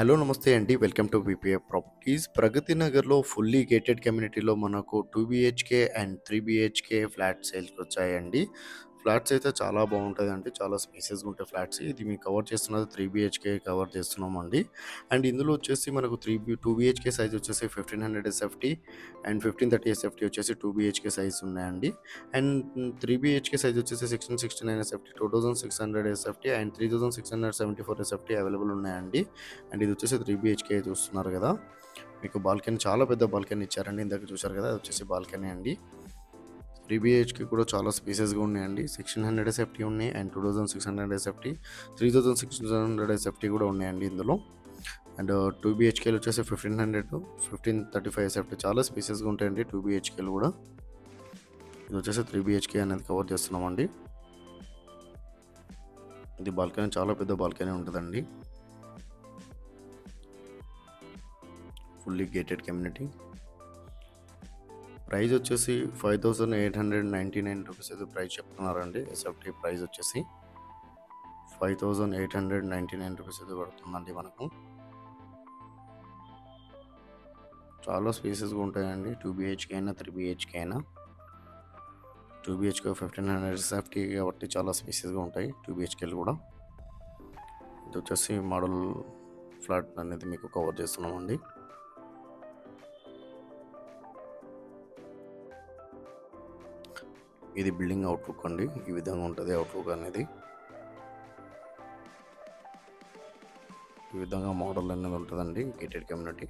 Hello నమస్తే అండి. Welcome to VPA properties. Pragathi నగర్‌లో ఫుల్లీ గేటెడ్ కమ్యూనిటీలో మనకు 2 బీహెచ్‌కే అండ్ 3 బీహెచ్‌కే ఫ్లాట్స్ సేల్‌కొచ్చాయండి. ఫ్లాట్స్ అయితే చాలా బావుంటాయండి. చాలా స్పేసియస్‌గా ఉంటాయి ఫ్లాట్స్. ఇది మేము కవర్ చేస్తున్నది 3 బీహెచ్‌కే కవర్ చేస్తున్నామండి. అండ్ ఇందులో వచ్చేసి మనకు 2 బీహెచ్‌కే సైజ్ వచ్చేసి 1500 ఎస్ఎఫ్టీ అండ్ 1530 ఎస్ఎఫ్టీ వచ్చేసి 2 బీహెచ్‌కే సైజ్ ఉన్నాయండి. అండ్ 3 బీహెచ్‌కే సైజ్ వచ్చేసి 1669 SFT, 2600 SFT and 3674 SFT available ఉన్నాయండి. అండ్ ఇది వచ్చేసి 3 బీహెచ్‌కే చూస్తున్నారు కదా! మీకు బాల్కనీ చాలా పెద్ద బాల్కనీ ఇచ్చారండి. ఇందాక చూశారు కదా! అది వచ్చేసి బాల్కనీ అండి. 3 బీహెచ్‌కే కూడా చాలా స్పేసెస్‌గా ఉన్నాయండి. 1600 ఎస్ఎఫ్టీ ఉన్నాయి అండ్ 2600 ఎస్ఎఫ్టీ, 3600 ఎస్ఎఫ్టీ కూడా ఉన్నాయండి ఇందులో. అండ్ 2 బీహెచ్‌కేలు వచ్చేసి 1500, 1535 ఎస్ఎఫ్టీ చాలా స్పేసెస్‌గా ఉంటాయండి 2 బీహెచ్‌కేలు కూడా. ఇది వచ్చేసి 3 బీహెచ్‌కే అనేది కవర్ చేస్తున్నామండి. ఇది బాల్కనీ చాలా పెద్ద బాల్కనీ ఉంటదండి. Fully gated community. ప్రైస్ వచ్చేసి 5899 రూపీస్ అయితే ప్రైస్ చెప్తున్నారండి. ఎస్ఎఫ్టీ ప్రైస్ వచ్చేసి 5899 రూపీస్ అయితే పడుతుందండి మనకు. చాలా స్పేసెస్‌గా ఉంటాయండి. 2 బీహెచ్‌కే అయినా, 3 బీహెచ్‌కే అయినా. 2 బీహెచ్‌కే 1500 ఎస్ఎఫ్టీ కాబట్టి చాలా స్పేసెస్‌గా ఉంటాయి 2 బీహెచ్‌కేలు కూడా. ఇది వచ్చేసి మోడల్ ఫ్లాట్ అనేది మీకు కవర్ చేస్తున్నామండి. ఇది బిల్డింగ్ అవుట్లుక్ అండి. ఈ విధంగా ఉంటుంది అవుట్లుక్ అనేది. ఈ విధంగా మోడల్ అనేది ఉంటుందండి గేటెడ్ కమ్యూనిటీ.